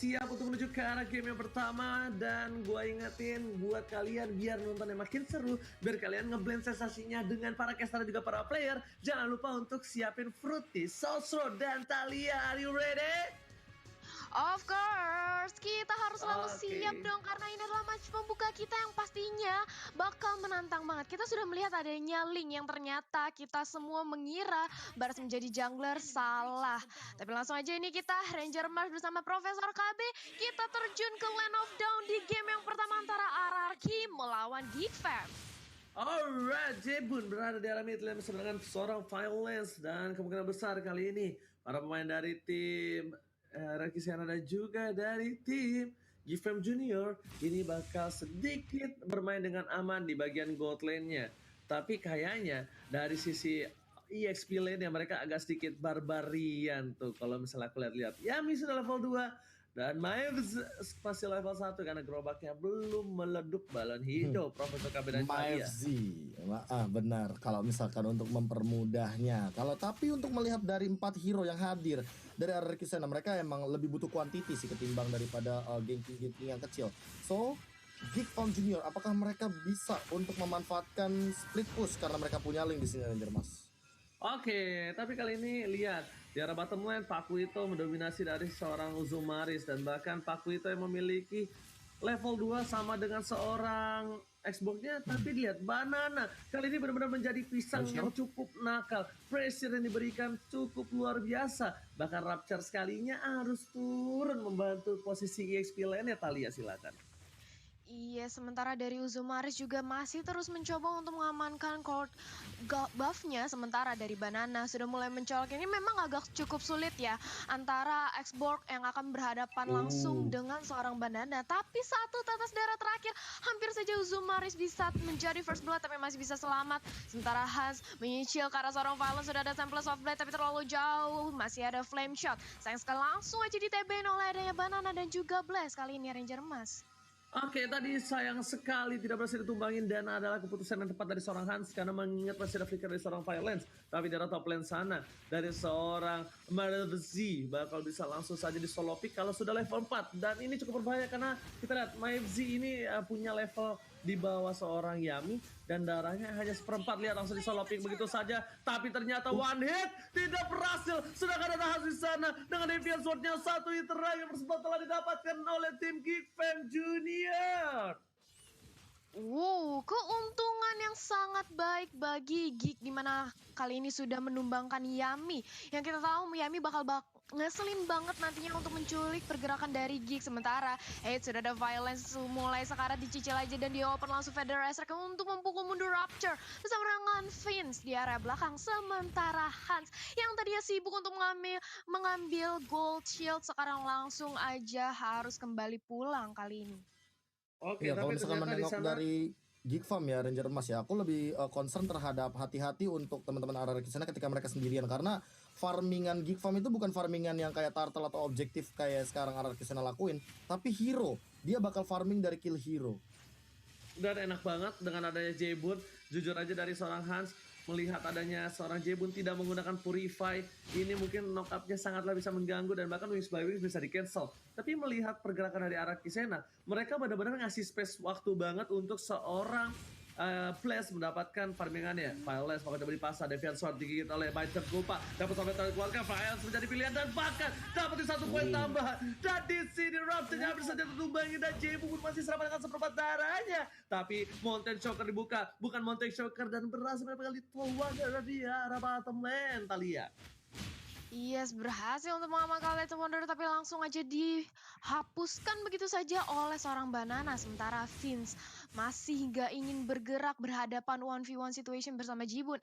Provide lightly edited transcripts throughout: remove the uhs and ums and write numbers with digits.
siap untuk menuju ke arah game yang pertama. Dan gua ingetin buat kalian biar nontonnya makin seru, biar kalian ngeblend sensasinya dengan para caster dan juga para player. Jangan lupa untuk siapin Fruity, Sosro, dan Thalia. Are you ready? Of course, kita harus selalu siap Oke. dong karena ini adalah match pembuka kita yang pastinya bakal menantang banget. Kita sudah melihat adanya Link yang ternyata kita semua mengira Baras menjadi jungler, salah. Tapi langsung aja ini kita Ranger Mars bersama Profesor KB, kita terjun ke Land of Dawn di game yang pertama antara RRQ melawan Geek Fam. Alright, Jebun berada di arah mid lane bersama dengan seorang Violence. Dan kemungkinan besar kali ini para pemain dari tim Rakisiana dan juga dari tim Gifem Junior ini bakal sedikit bermain dengan aman di bagian gold lane-nya. Tapi kayaknya dari sisi EXP lane ya mereka agak sedikit barbarian tuh kalau misalnya aku lihat-lihat. Yami sudah level 2 dan Maevs masih level 1 karena gerobaknya belum meleduk balon hijau. Profesor KB dan Thalia. Maevs, benar. Kalau misalkan untuk mempermudahnya. Tapi untuk melihat dari 4 hero yang hadir dari RRQ sana, mereka emang lebih butuh kuantiti sih ketimbang daripada ganking yang kecil. So, Geek Fam Junior, apakah mereka bisa untuk memanfaatkan split push karena mereka punya Link di sini, Ranger Mas? Oke, tapi kali ini lihat di arah bottom lane Pakuito mendominasi dari seorang Uzumaris dan bahkan Pakuito yang memiliki level 2 sama dengan seorang Xbox-nya. Tapi lihat Banana kali ini benar-benar menjadi pisang yang cukup nakal. Pressure yang diberikan cukup luar biasa. Bahkan Rapture sekalinya harus turun membantu posisi EXP lane-nya. Thalia silakan. Iya, sementara dari Uzumaris juga masih terus mencoba untuk mengamankan court buff-nya. Sementara dari Banana sudah mulai mencolok. Ini memang agak cukup sulit ya antara Xborg yang akan berhadapan langsung dengan seorang Banana. Tapi satu tetes darah terakhir hampir saja Uzumaris bisa menjadi first blood tapi masih bisa selamat. Sementara Hans menyicil ke arah seorang Violence, sudah ada sample soft blade tapi terlalu jauh. Masih ada flame shot. Sayang sekali langsung aja ditebeng oleh adanya Banana dan juga Blaze kali ini Ranger Emas. Oke, tadi sayang sekali tidak berhasil ditumbangin dan adalah keputusan yang tepat dari seorang Hans karena mengingat masih ada flicker dari seorang Violence. Tapi dari top lane sana dari seorang Maevs bakal bisa langsung saja di solo pick kalau sudah level 4. Dan ini cukup berbahaya karena kita lihat Maevs ini punya level di bawah seorang Yami dan darahnya hanya seperempat. Lihat langsung di solo pick begitu saja, tapi ternyata one hit tidak berhasil. Sedangkan ada Hans di sana dengan Deviant Sword-nya satu hit terakhir tersebut telah didapatkan oleh tim Geek Fam Junior. Wow, keuntungan yang sangat baik bagi Geek dimana kali ini sudah menumbangkan Yami. Yang kita tahu Yami bakal ngeselin banget nantinya untuk menculik pergerakan dari Geek. Sementara sudah ada Violence mulai sekarang dicicil aja dan dioper langsung Federer untuk memukul mundur Rapture bersama dengan Vince di area belakang. Sementara Hans yang tadinya sibuk untuk mengambil gold shield sekarang langsung aja harus kembali pulang kali ini. Oke, Kalau tapi misalkan ternyata di menengok sana dari Geek Fam ya Ranger Emas ya, aku lebih concern terhadap hati-hati untuk teman-teman RRQ sana ketika mereka sendirian, karena farmingan Geek Fam itu bukan farmingan yang kayak turtle atau objektif kayak sekarang RRQ sana lakuin, tapi hero. Dia bakal farming dari kill hero. dan enak banget dengan adanya Jebun. Jujur aja dari seorang Hans melihat adanya seorang Jebun tidak menggunakan Purify, ini mungkin knock-up-nya sangatlah bisa mengganggu dan bahkan Wings by Wings bisa di cancel. Tapi melihat pergerakan dari arah Kisena, mereka benar-benar ngasih space waktu banget untuk seorang Flash mendapatkan farmingannya. Violence bakal coba dipasang, Deviant Sword digigit oleh Biter Lupa, dapat sampai tarik keluarga. Violence menjadi pilihan dan bahkan dapat 1 poin tambahan. Dan di sini Rapture hampir saja tertumbangin dan Jebun masih selamat dengan seperempat darahnya. Tapi Mountain Shocker dibuka, bukan Mountain Shocker, dan berhasil mendapatkan Little Wonder di arah bottom lane. Thalia. Yes, berhasil untuk mengamankan Little Wonder tapi langsung aja dihapuskan begitu saja oleh seorang Banana. Sementara Vince masih gak ingin bergerak berhadapan 1v1 situation bersama Jibun.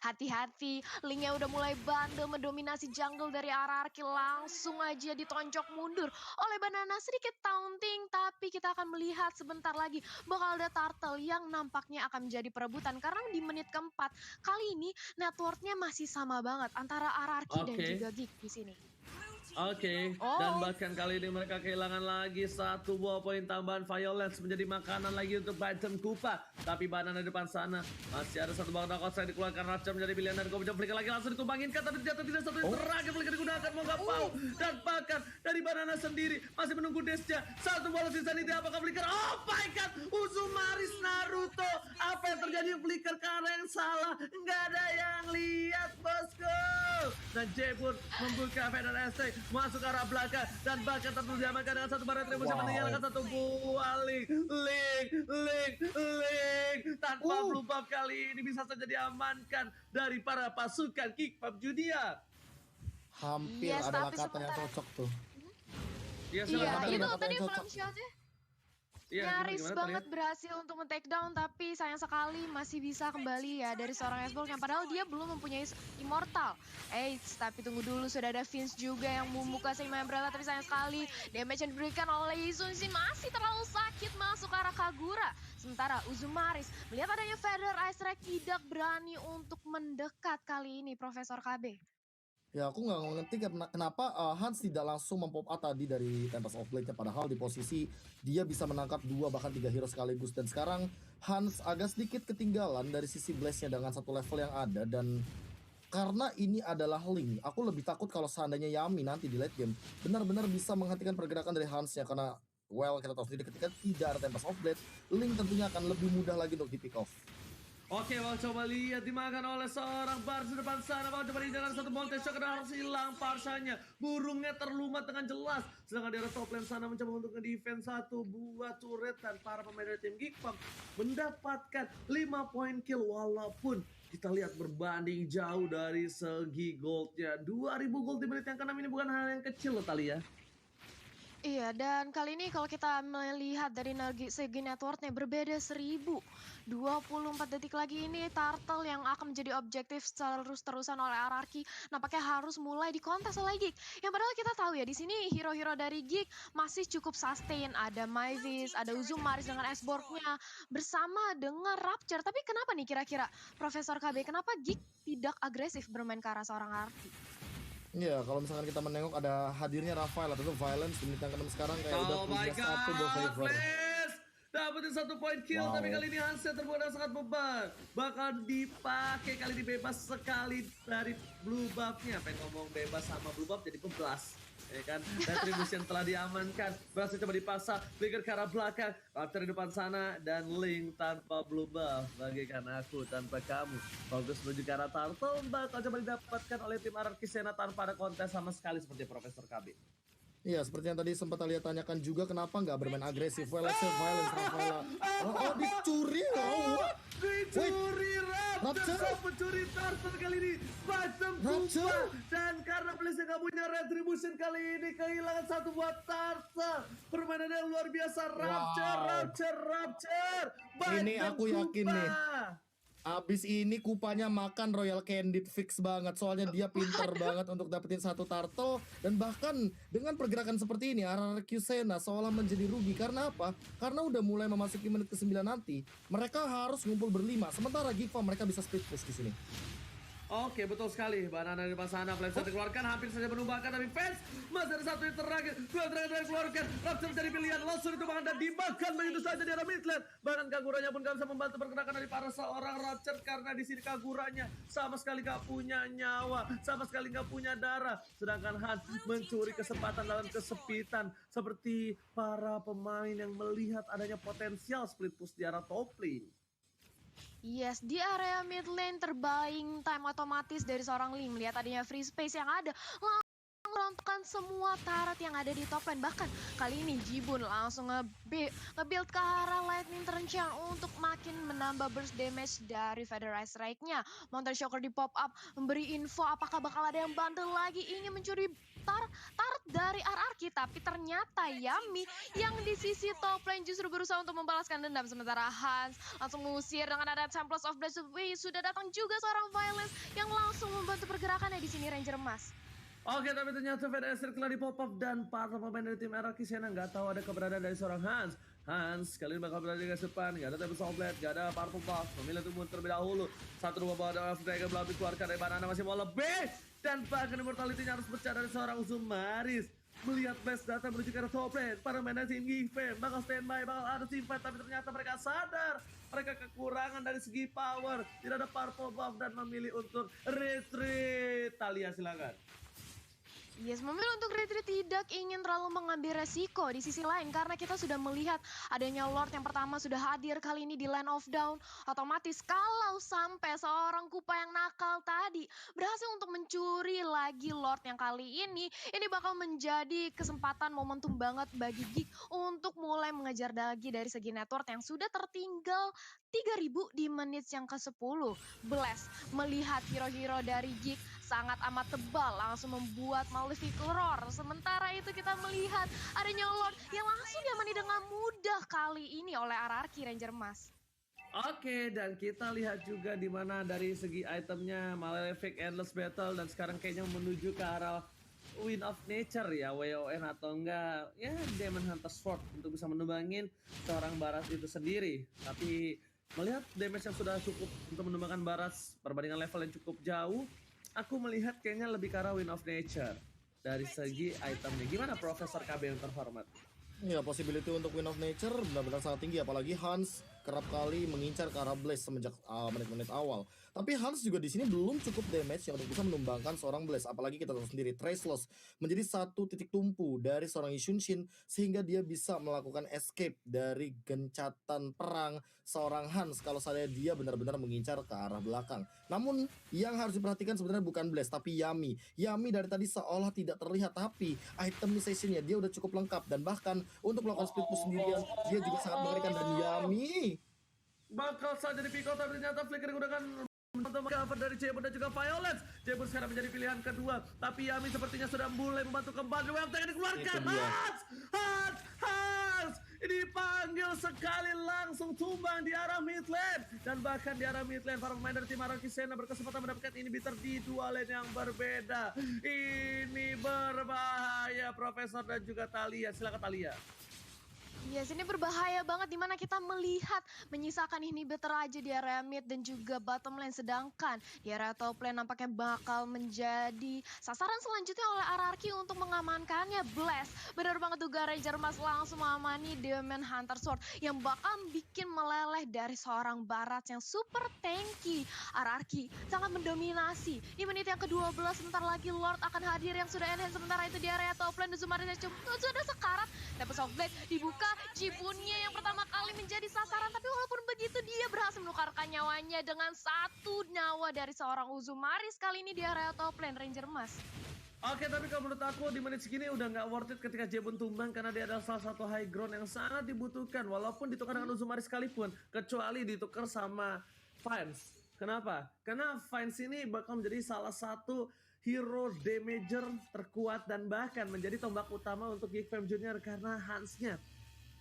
Hati-hati, Linknya udah mulai bandel mendominasi jungle dari RRQ. Langsung aja ditonjok mundur oleh Banana, sedikit taunting. Tapi kita akan melihat sebentar lagi bakal ada Turtle yang nampaknya akan menjadi perebutan. Karena di menit keempat kali ini networknya masih sama banget antara RRQ dan juga Geek di sini. Oke, dan Oh, bahkan kali ini mereka kehilangan lagi satu buah poin tambahan. Violence menjadi makanan lagi untuk Biden Kupa. Tapi Banana di depan sana masih ada satu bang knockout yang dikeluarkan. Rapture menjadi pilihan dan Kobe flicker lagi langsung ditumbangin kan, tapi ternyata tidak satu yang terakhir flicker digunakan mau nggak mau. Dan bahkan dari Banana sendiri masih menunggu Desja. Satu bola sisa ini apakah flicker? Oh my god, Uzumaris Naruto. Apa yang terjadi flicker karena yang salah? Nggak ada yang lihat bosku. Dan Jebun membuka Feder Estate masuk ke arah belakang dan bahkan tentu diamankan dengan satu baret retribusi meninggalkan satu buah link tanpa blue buff kali ini bisa saja diamankan dari para pasukan Kickpop Junior. Hampir yes, adalah tapi kata yang sementara cocok tuh. Iya, iya, silakan. Ada itu kata tadi yang cocok. flame shotnya Iya, nyaris gimana, banget Talia? berhasil untuk men-take down, tapi sayang sekali masih bisa kembali ya dari seorang Xbox yang padahal dia belum mempunyai immortal. Tapi tunggu dulu, sudah ada Vince juga yang membuka Sigma Umbrella, tapi sayang sekali damage yang diberikan oleh Sun Shin masih terlalu sakit masuk ke arah Kagura. Sementara Uzumaris melihat adanya Feather Ice Strike tidak berani untuk mendekat kali ini Profesor KB. Ya aku nggak ngerti kenapa Hans tidak langsung mempop up tadi dari Tempest of Blade-nya, padahal di posisi dia bisa menangkap 2 bahkan 3 hero sekaligus. Dan sekarang Hans agak sedikit ketinggalan dari sisi Blaze-nya dengan satu level yang ada. Dan karena ini adalah Link, aku lebih takut kalau seandainya Yami nanti di late game benar-benar bisa menghentikan pergerakan dari Hans-nya. Karena kita tahu sendiri ketika tidak ada Tempest of Blade, Link tentunya akan lebih mudah lagi untuk di pick off. Oke, bang coba lihat dimakan oleh seorang Bars di depan sana. Bang coba dijalan satu Molten Shock dan harus hilang parsanya. Burungnya terlumat dengan jelas. Sedangkan di arah top lane sana mencoba untuk nge-defense satu buah turret dan para pemain dari tim Geekpop mendapatkan 5 poin kill walaupun kita lihat berbanding jauh dari segi goldnya. 2000 gold di menit yang ke-6 ini bukan hal yang kecil loh Talia. Iya, dan kali ini kalau kita melihat dari segi networknya berbeda 1024 detik lagi ini Turtle yang akan menjadi objektif terus-terusan oleh RRQ nampaknya harus mulai dikontes oleh Geek. Yang padahal kita tahu ya di sini hero-hero dari Geek masih cukup sustain, ada Myvis, ada Uzumaris dengan S-Borg-nya bersama dengan Rapture. Tapi kenapa nih kira-kira Profesor KB, kenapa Geek tidak agresif bermain ke arah seorang RRQ? Iya, kalau misalkan kita menengok ada hadirnya Rafael atau Violence di menit yang ke-6 sekarang kayak udah Oh my punya satu ball god, favor. Flash! Dapetin 1 poin kill, Wow. tapi kali ini Hanset terbuat sangat beban. Bakal dipakai kali ini bebas sekali dari blue buff-nya. Pengen ngomong bebas sama blue buff jadi peblas. Ya kan, Retribution telah diamankan, berhasil coba dipaksa, flicker ke arah belakang, Raptor di depan sana, dan Link tanpa blue buff, bagaikan aku tanpa kamu. Fokus menuju ke arah Turtle, bakal coba didapatkan oleh tim RRQ Sena tanpa ada kontes sama sekali seperti Profesor KB. Iya, seperti yang tadi sempat Alia tanyakan juga, kenapa nggak bermain agresif? Violence, Rafaela. Oh, dicuri. Dicuri Raptor, Raptor. pencuri Turtle kali ini, Bottom Raptor. Kupa. Dan karena Blaze nggak punya Retribution kali ini, kehilangan satu buat Turtle. Permainannya yang luar biasa, Rapture. Ini Bottom aku yakin Kupa. nih. Abis ini Kupanya makan Royal Candid fix banget. Soalnya dia pinter banget untuk dapetin satu turtle. Dan bahkan dengan pergerakan seperti ini RRQ Sena seolah menjadi rugi. Karena apa? Karena udah mulai memasuki menit ke-9 nanti. Mereka harus ngumpul berlima. Sementara Giva mereka bisa split push di sini. Oke, betul sekali. Banana di depan sana, Flash dikeluarkan, hampir saja menumbangkan, tapi fans masih ada satu yang terakhir. Dua terakhir dikeluarkan, Raptor menjadi pilihan, langsung ditumbangkan dan dimakan begitu saja di arah mid lane. Bahkan Kaguranya pun gak bisa membantu pergerakan dari para seorang Raptor karena di sini Kaguranya sama sekali gak punya nyawa, sama sekali gak punya darah. Sedangkan Han mencuri kesempatan dalam kesepitan seperti para pemain yang melihat adanya potensial split push di arah top lane. Yes, di area mid lane terbuying time otomatis dari seorang Lee melihat adanya free space yang ada. Langsung merontokkan semua turret yang ada di top lane. Bahkan kali ini Jibun langsung nge-build ke arah Lightning Trenchant untuk makin menambah burst damage dari Feather Ice Strike-nya. Mountain Shocker di pop up memberi info apakah bakal ada yang bandel lagi ingin mencuri turret dari RRQ, tapi ternyata Yami yang di sisi top lane justru berusaha untuk membalaskan dendam, sementara Hans langsung mengusir dengan ada Templars of Blessed Way. Sudah datang juga seorang Violence yang langsung membantu pergerakannya di sini Ranger Emas. Oke, tapi ternyata VDS telah di pop up dan para pemain dari tim RRQ Sena nggak tahu ada keberadaan dari seorang Hans. Hans kali ini bakal berada di garis depan, nggak ada Tebus Outlet, nggak ada Purple Puff, memilih untuk mundur terlebih dahulu. Satu rumah bawah dari Dragon belum dikeluarkan dari Banana masih mau lebih. Dan bahkan immortality-nya harus pecah dari seorang Uzumaris. Melihat best data menuju ke arah top lane, para main dari tim Gifem bakal standby, bakal ada team fight, tapi ternyata mereka sadar mereka kekurangan dari segi power. Tidak ada Purple Buff dan memilih untuk retreat. Talia silakan. Yes, memilih untuk retreat tidak ingin terlalu mengambil resiko di sisi lain karena kita sudah melihat adanya Lord yang pertama sudah hadir kali ini di Land of Dawn. Otomatis kalau sampai seorang Kupa yang nakal tadi berhasil untuk mencuri lagi Lord yang kali ini bakal menjadi kesempatan momentum banget bagi Geek untuk mulai mengejar lagi dari segi network yang sudah tertinggal 3.000 di menit yang ke-10. Blast melihat hero-hero dari Geek sangat amat tebal langsung membuat Malefic Roar. Sementara itu kita melihat adanya Lord yang langsung diamani dengan mudah kali ini oleh RRQ Ranger Mas. Oke, dan kita lihat juga di mana dari segi itemnya Malefic Endless Battle dan sekarang kayaknya menuju ke arah Wind of Nature ya, WON atau enggak ya Demon Hunter Sword untuk bisa menumbangin seorang Baras itu sendiri. Tapi melihat damage yang sudah cukup untuk menumbangkan Baras perbandingan level yang cukup jauh, aku melihat kayaknya lebih ke arah Wind of Nature dari segi itemnya. Gimana Profesor KB yang terhormat? Ya, possibility untuk Wind of Nature benar-benar sangat tinggi, apalagi Hans kerap kali mengincar ke arah Blaze semenjak menit-menit awal. Tapi Hans juga di sini belum cukup damage yang untuk bisa menumbangkan seorang Blaze, apalagi kita tahu sendiri Traceless menjadi satu titik tumpu dari seorang Ishunshin sehingga dia bisa melakukan escape dari gencatan perang seorang Hans kalau saya dia benar-benar mengincar ke arah belakang. Namun yang harus diperhatikan sebenarnya bukan Blaze tapi Yami. Yami dari tadi seolah tidak terlihat, tapi itemization-nya dia udah cukup lengkap dan bahkan untuk melakukan split push sendirian dia juga sangat mengerikan. Dan Yami bakal saja di pick out, tapi ternyata flickering udah kan untuk cover dari Jebun dan juga Violence. Jebun sekarang menjadi pilihan kedua, tapi Yami sepertinya sudah mulai membantu kembali. Wave yang dikeluarkan. Hans ini panggil sekali langsung tumbang di arah mid lane, dan bahkan di arah mid lane para pemain dari tim RRQ Sena berkesempatan mendapatkan inhibitor di dua lane yang berbeda. Ini berbahaya Profesor dan juga Talia. Silakan Talia. Yes, ini berbahaya banget dimana kita melihat menyisakan inhibitor aja di area mid dan juga bottom lane, sedangkan di area top lane nampaknya bakal menjadi sasaran selanjutnya oleh RRQ untuk mengamankannya. Blast, benar banget tuh Ranger Mas langsung mengamani Demon Hunter Sword yang bakal bikin meleleh dari seorang Barat yang super tanky. RRQ sangat mendominasi di menit yang ke-12, sebentar lagi Lord akan hadir yang sudah enhance. Sementara itu di area top lane Uzumaris sudah sekarat, tapi Softblade dibuka. Jibunnya yang pertama kali menjadi sasaran, tapi walaupun begitu dia berhasil menukarkan nyawanya dengan satu nyawa dari seorang Uzumaris kali ini di area top lane Ranger Mas. Oke, tapi kalau menurut aku di menit segini udah nggak worth it ketika Jebun tumbang karena dia adalah salah satu high ground yang sangat dibutuhkan walaupun ditukar dengan Uzumaris sekalipun, kecuali ditukar sama Vines. Kenapa? Karena Vines ini bakal menjadi salah satu hero damager terkuat dan bahkan menjadi tombak utama untuk Geek Fam Junior karena Hansnya.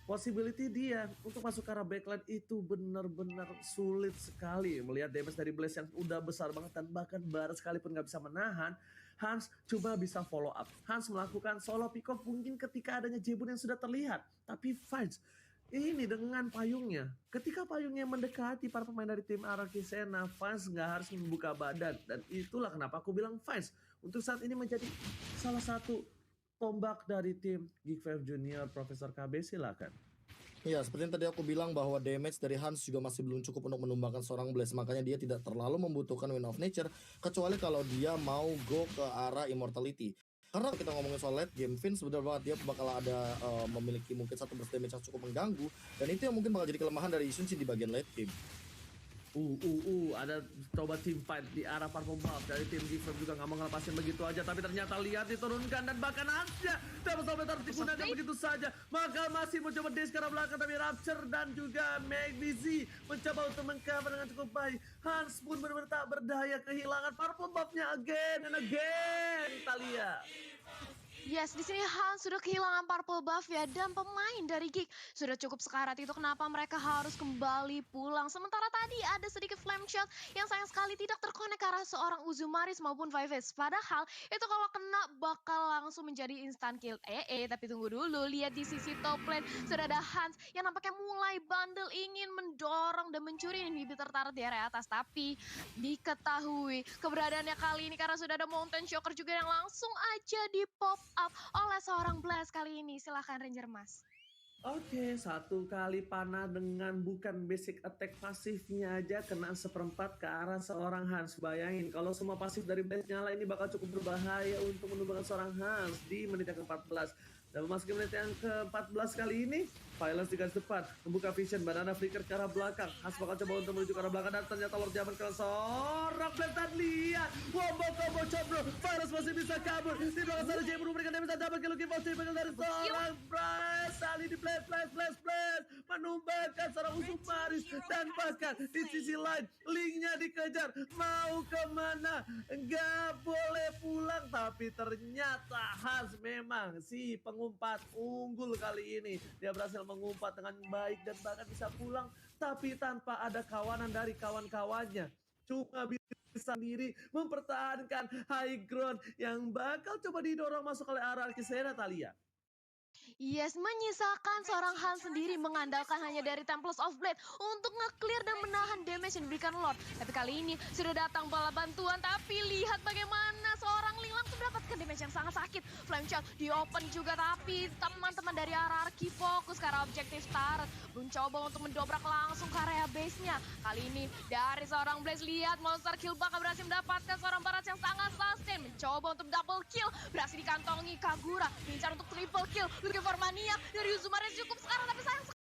Possibility dia untuk masuk ke arah backline itu benar-benar sulit sekali. Melihat damage dari Blaze yang udah besar banget dan bahkan Barat sekalipun nggak bisa menahan, Hans coba bisa follow up. Hans melakukan solo pick off mungkin ketika adanya Jebun yang sudah terlihat. Tapi Vines ini dengan payungnya, ketika payungnya mendekati para pemain dari tim RRQ Sena, Vines nggak harus membuka badan. Dan itulah kenapa aku bilang Vines untuk saat ini menjadi salah satu tombak dari tim Geek 5 Junior. Profesor KB silakan. ya, seperti yang tadi aku bilang bahwa damage dari Hans juga masih belum cukup untuk menumbangkan seorang Blaze. Makanya dia tidak terlalu membutuhkan Wind of Nature, kecuali kalau dia mau go ke arah Immortality. Karena kita ngomongin soal late game, Vince benar banget dia bakal ada memiliki mungkin satu burst damage yang cukup mengganggu. Dan itu yang mungkin bakal jadi kelemahan dari Ishunshin di bagian late game. Ada coba team fight di arah Purple Buff dari tim Gifem juga nggak mau ngelepasin begitu aja, tapi ternyata lihat diturunkan dan bahkan Hansnya dapat sampai digunakan begitu saja. Maka masih mencoba dash ke arah belakang, tapi Rapture dan juga Magnizy mencoba untuk mengcover dengan cukup baik. Hans pun benar-benar tak berdaya, kehilangan Purple Buff-nya again and again. Talia. Yes, di sini Hans sudah kehilangan purple buff ya dan pemain dari Geek sudah cukup sekarat itu kenapa mereka harus kembali pulang. Sementara tadi ada sedikit flame shot yang sayang sekali tidak terkonek ke arah seorang Uzumaris maupun Vives. Padahal itu kalau kena bakal langsung menjadi instant kill. Tapi tunggu dulu, lihat di sisi top lane sudah ada Hans yang nampaknya mulai bandel ingin mendorong dan mencuri inhibitor turret di area atas. Tapi diketahui keberadaannya kali ini karena sudah ada Mountain Shocker juga yang langsung aja di pop up oleh seorang Blast kali ini. Silahkan Ranger Mas. Oke, satu kali panah dengan bukan basic attack pasifnya aja kena seperempat ke arah seorang Hans. Bayangin kalau semua pasif dari Blaze nyala ini bakal cukup berbahaya untuk menumbangkan seorang Hans di menit yang ke-14. Dan memasuki menit yang ke-14 kali ini, Violence di garis depan membuka vision, Banana flicker ke arah belakang. Hans bakal coba untuk menuju ke arah belakang dan ternyata Lord Zaman kena seorang Blaze dan lihat wombo combo combro. Violence masih bisa kabur. Di belakang sana Jay memberikan damage dan double kill dari seorang Blaze. Kali di Blaze menumbangkan seorang Uzumaris dan bahkan di sisi lain Linknya dikejar mau kemana nggak boleh pulang tapi ternyata Hans memang si pengumpat unggul kali ini dia berhasil mengumpat dengan baik dan bahkan bisa pulang tapi tanpa ada kawanan dari kawan-kawannya cuma bisa sendiri mempertahankan high ground yang bakal coba didorong masuk oleh arah Kisena Talia. Yes, menyisakan seorang Han sendiri mengandalkan hanya dari Temples of Blade untuk nge-clear dan menahan damage yang diberikan Lord. Tapi kali ini sudah datang bala bantuan, tapi lihat bagaimana seorang Ling langsung mendapatkan damage yang sangat sakit. Flame Shot di open juga, tapi teman-teman dari RRQ fokus ke arah objektif turret. Mencoba untuk mendobrak langsung ke area base-nya. Kali ini dari seorang Blaze, lihat Monster Kill bakal berhasil mendapatkan seorang Barat yang sangat sustain. Mencoba untuk double kill, berhasil dikantongi Kagura. Bicara untuk triple kill, Mania dari Uzumaris cukup sekarang tapi sayang